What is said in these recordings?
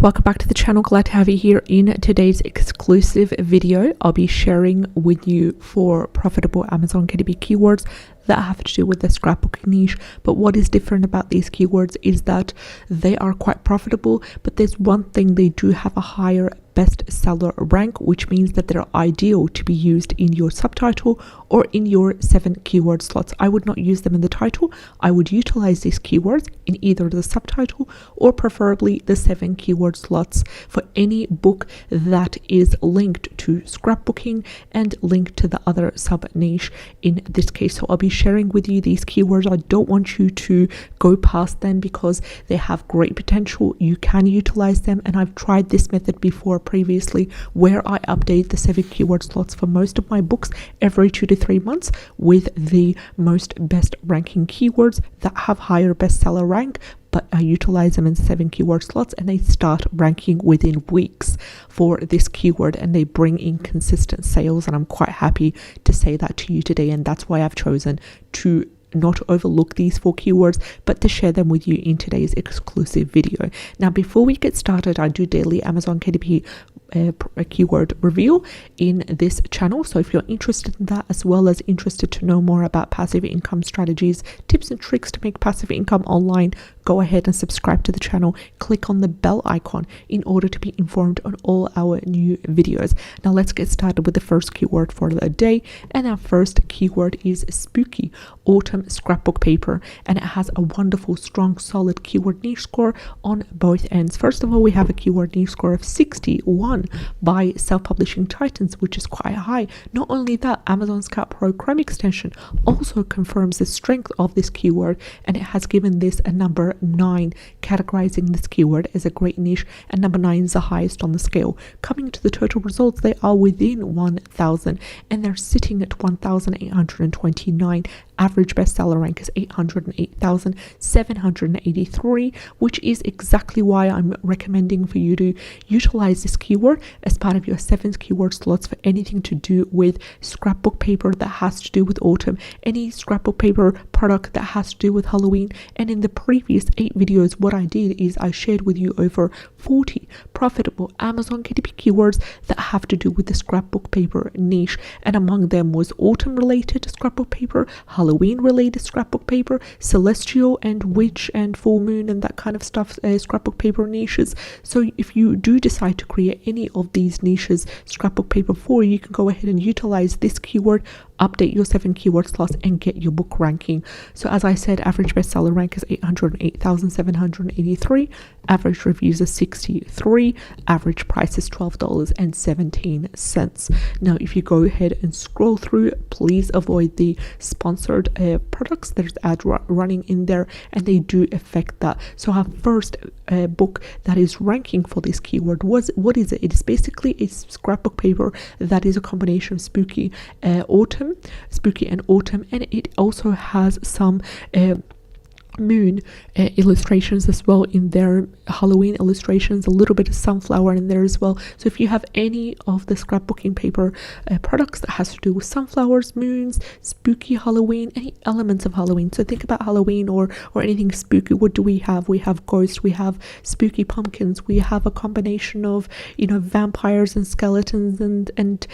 Welcome back to the channel. Glad to have you here. In today's exclusive video, I'll be sharing with you 4 profitable Amazon KDP keywords that have to do with the scrapbooking niche. But what is different about these keywords is that they are quite profitable, but there's one thing: they do have a higher bestseller rank, which means that they're ideal to be used in your subtitle or in your 7 keyword slots. I would not use them in the title. I would utilize these keywords in either the subtitle or preferably the 7 keyword slots for any book that is linked to scrapbooking and linked to the other sub niche in this case. So I'll be sharing with you these keywords. I don't want you to go past them because they have great potential. You can utilize them, and I've tried this method before previously, where I update the 7 keyword slots for most of my books every 2 to 3 months with the most best ranking keywords that have higher bestseller rank, but I utilize them in 7 keyword slots, and they start ranking within weeks for this keyword, and they bring in consistent sales. And I'm quite happy to say that to you today, and that's why I've chosen to not overlook these 4 keywords, but to share them with you in today's exclusive video. Now, before we get started, I do daily Amazon KDP keyword reveal in this channel. So if you're interested in that, as well as interested to know more about passive income strategies, tips and tricks to make passive income online, go ahead and subscribe to the channel. Click on the bell icon in order to be informed on all our new videos. Now let's get started with the first keyword for the day. And our first keyword is spooky autumn scrapbook paper, and it has a wonderful, strong, solid keyword niche score on both ends. First of all, we have a keyword niche score of 61 by self-publishing titans, which is quite high. Not only that, Amazon Scout Pro Chrome extension also confirms the strength of this keyword, and it has given this a number 9, categorizing this keyword as a great niche, and number 9 is the highest on the scale. Coming to the total results, they are within 1,000, and they're sitting at 1,829. Average bestseller rank is 808,783, which is exactly why I'm recommending for you to utilize this keyword as part of your 7 keyword slots for anything to do with scrapbook paper that has to do with autumn, any scrapbook paper product that has to do with Halloween. And in the previous 8 videos, what I did is I shared with you over 40 profitable Amazon KDP keywords that have to do with the scrapbook paper niche, and among them was autumn related scrapbook paper, Halloween related scrapbook paper, celestial and witch and full moon and that kind of stuff, scrapbook paper niches. So if you do decide to create any of these niches scrapbook paper for, you can go ahead and utilize this keyword, update your 7 keyword slots, and get your book ranking. So as I said, average bestseller rank is 808,783, average reviews is 63, average price is $12.17. Now if you go ahead and scroll through, please avoid the sponsored products. There's ad running in there, and they do affect that. So our first book that is ranking for this keyword was, what is it? It is basically a scrapbook paper that is a combination of spooky and autumn, and it also has some moon illustrations as well in there, Halloween illustrations, a little bit of sunflower in there as well. So if you have any of the scrapbooking paper products that has to do with sunflowers, moons, spooky Halloween, any elements of Halloween, so think about Halloween or anything spooky, what do we have? We have ghosts, we have spooky pumpkins, we have a combination of, you know, vampires and skeletons and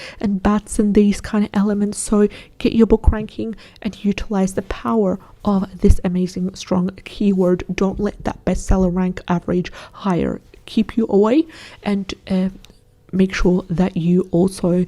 bats and these kind of elements. So get your book ranking and utilize the power of this amazing strong keyword. Don't let that bestseller rank average higher keep you away, and make sure that you also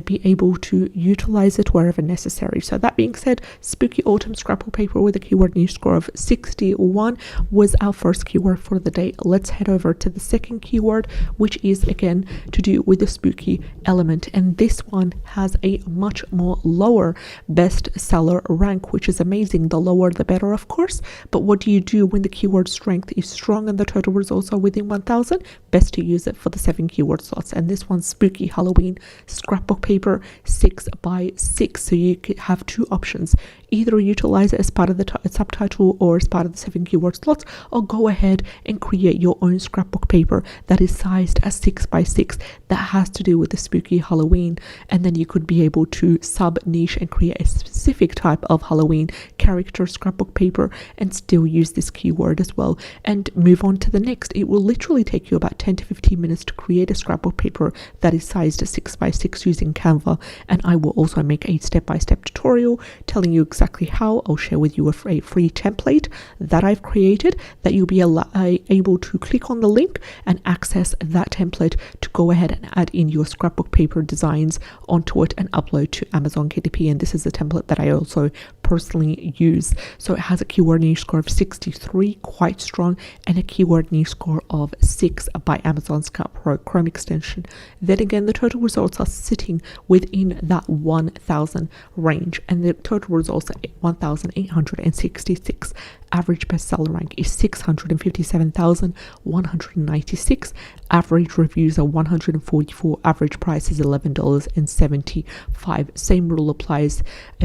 be able to utilize it wherever necessary. So that being said, spooky autumn scrapbook paper with a keyword niche score of 61 was our first keyword for the day. Let's head over to the second keyword, which is again to do with the spooky element, and this one has a much more lower bestseller rank, which is amazing. The lower the better, of course, but what do you do when the keyword strength is strong and the total results are within 1,000? Best to use it for the 7 keyword slots, and this one's spooky Halloween scrapbook paper 6 by 6. So you could have 2 options. either utilize it as part of the subtitle or as part of the 7 keyword slots, or go ahead and create your own scrapbook paper that is sized as 6x6 that has to do with the spooky Halloween. And then you could be able to sub niche and create a specific type of Halloween character scrapbook paper and still use this keyword as well, and move on to the next. It will literally take you about 10 to 15 minutes to create a scrapbook paper that is sized 6x6 using Canva, and I will also make a step-by-step tutorial telling you exactly how. I'll share with you a free template that I've created that you'll be able to click on the link and access that template to go ahead and add in your scrapbook paper designs onto it and upload to Amazon KDP. And this is a template that I also personally use. So it has a keyword niche score of 63, quite strong, and a keyword niche score of 6 by Amazon Scout Pro Chrome extension. Then again, the total results are sitting within that 1,000 range, and the total results are 1,866. Average bestseller rank is 657,196. Average reviews are 144. Average price is $11.75. Same rule applies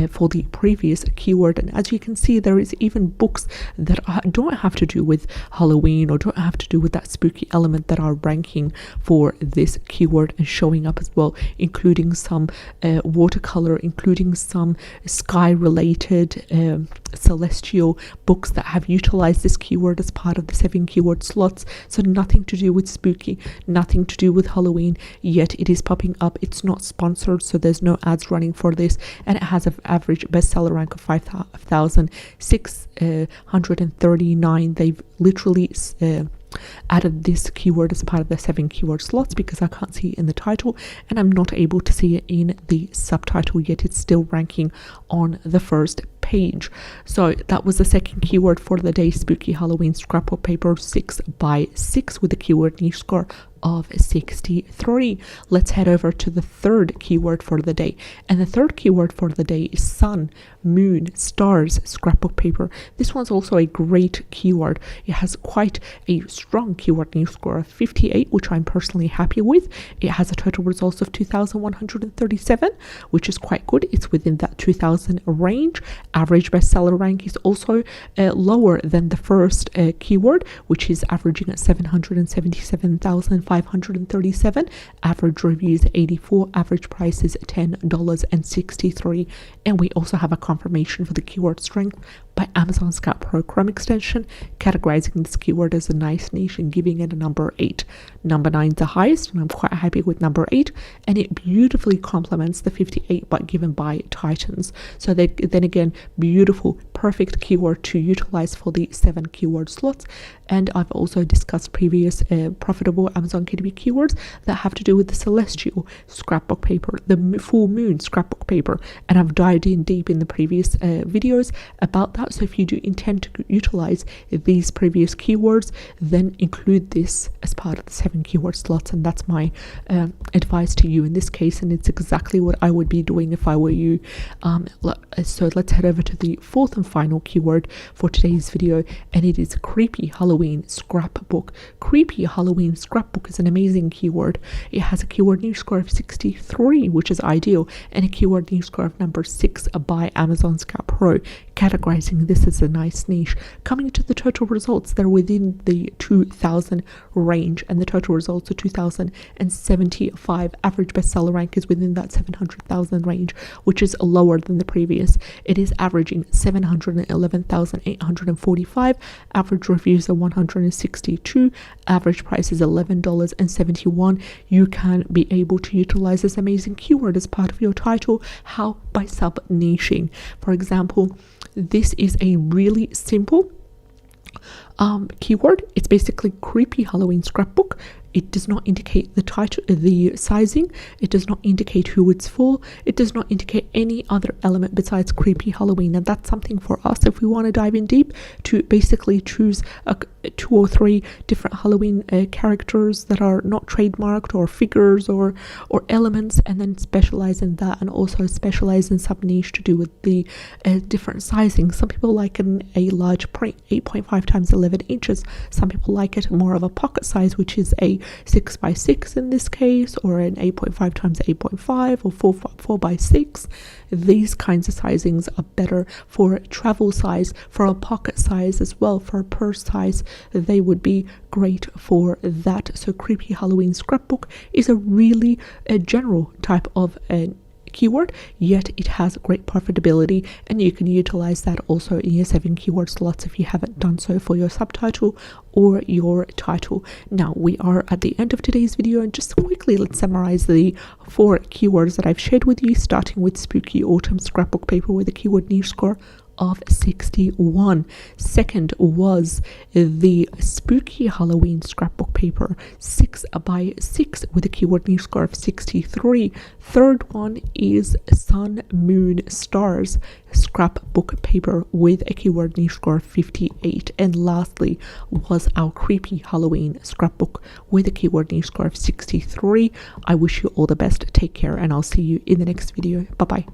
for the previous keyword. And as you can see, there is even books that don't have to do with Halloween or don't have to do with that spooky element that are ranking for this keyword and showing up as well, including some watercolor, including some sky related celestial books that have utilized this keyword as part of the 7 keyword slots. So nothing to do with spooky, nothing to do with Halloween, yet it is popping up. It's not sponsored, so there's no ads running for this, and it has an average bestseller rank of 5,639. They've literally added this keyword as part of the 7 keyword slots because I can't see it in the title and I'm not able to see it in the subtitle, yet it's still ranking on the first page. So that was the second keyword for the day, spooky Halloween scrapbook paper 6x6 with a keyword niche score of 63. Let's head over to the third keyword for the day, and the third keyword for the day is sun, moon, stars scrapbook paper. This one's also a great keyword. It has quite a strong keyword niche score of 58, which I'm personally happy with. It has a total results of 2,137, which is quite good. It's within that 2,000 range. Average bestseller rank is also lower than the first keyword, which is averaging at 777,537. Average reviews 84. Average price is $10.63. And we also have a confirmation for the keyword strength by Amazon Scout Pro Chrome extension, categorizing this keyword as a nice niche and giving it a number 8. Number 9 is the highest, and I'm quite happy with number 8, and it beautifully complements the 58 but given by Titans. So then again, beautiful, perfect keyword to utilize for the 7 keyword slots. And I've also discussed previous profitable Amazon KDP keywords that have to do with the celestial scrapbook paper, the full moon scrapbook paper, and I've dived in deep in the previous videos about that. So if you do intend to utilize these previous keywords, then include this as part of the 7 keyword slots, and that's my advice to you in this case, and it's exactly what I would be doing if I were you. So let's head over to the fourth and final keyword for today's video, and it is creepy Halloween scrapbook. Creepy Halloween scrapbook is an amazing keyword. It has a keyword niche score of 63, which is ideal, and a keyword niche score of number 6 by Amazon Scout Pro, categorizing this as a nice niche. Coming to the total results, they're within the 2,000 range, and the total results are 2,075. Average bestseller rank is within that 700,000 range, which is lower than the previous. It is averaging 711,845. Average reviews are 162. Average price is $11.71. You can be able to utilize this amazing keyword as part of your title. How? By sub-niching. For example, this is a really simple keyword. It's basically creepy Halloween scrapbook. It does not indicate the title, the sizing. It does not indicate who it's for. It does not indicate any other element besides creepy Halloween. And that's something for us, if we want to dive in deep, to basically choose 2 or 3 different Halloween characters that are not trademarked, or figures or elements, and then specialize in that, and also specialize in sub niche to do with the different sizing. Some people like a large print, 8.5 times 11 inches. Some people like it more of a pocket size, which is a 6 by 6 in this case, or an 8.5 times 8.5, or 4 by 6. These kinds of sizings are better for travel size, for a pocket size as well, for a purse size. They would be great for that. So Creepy Halloween Scrapbook is a really general type of keyword, yet it has great profitability, and you can utilize that also in your 7 keyword slots if you haven't done so for your subtitle or your title. Now we are at the end of today's video, and just quickly let's summarize the 4 keywords that I've shared with you, starting with Spooky Autumn Scrapbook paper with a keyword niche score of 61. Second was the Spooky Halloween Scrapbook paper 6 by 6 with a keyword niche score of 63. Third one is Sun, Moon, Stars Scrapbook paper with a keyword niche score of 58. And lastly was our Creepy Halloween Scrapbook with a keyword niche score of 63. I wish you all the best. Take care, and I'll see you in the next video. Bye bye.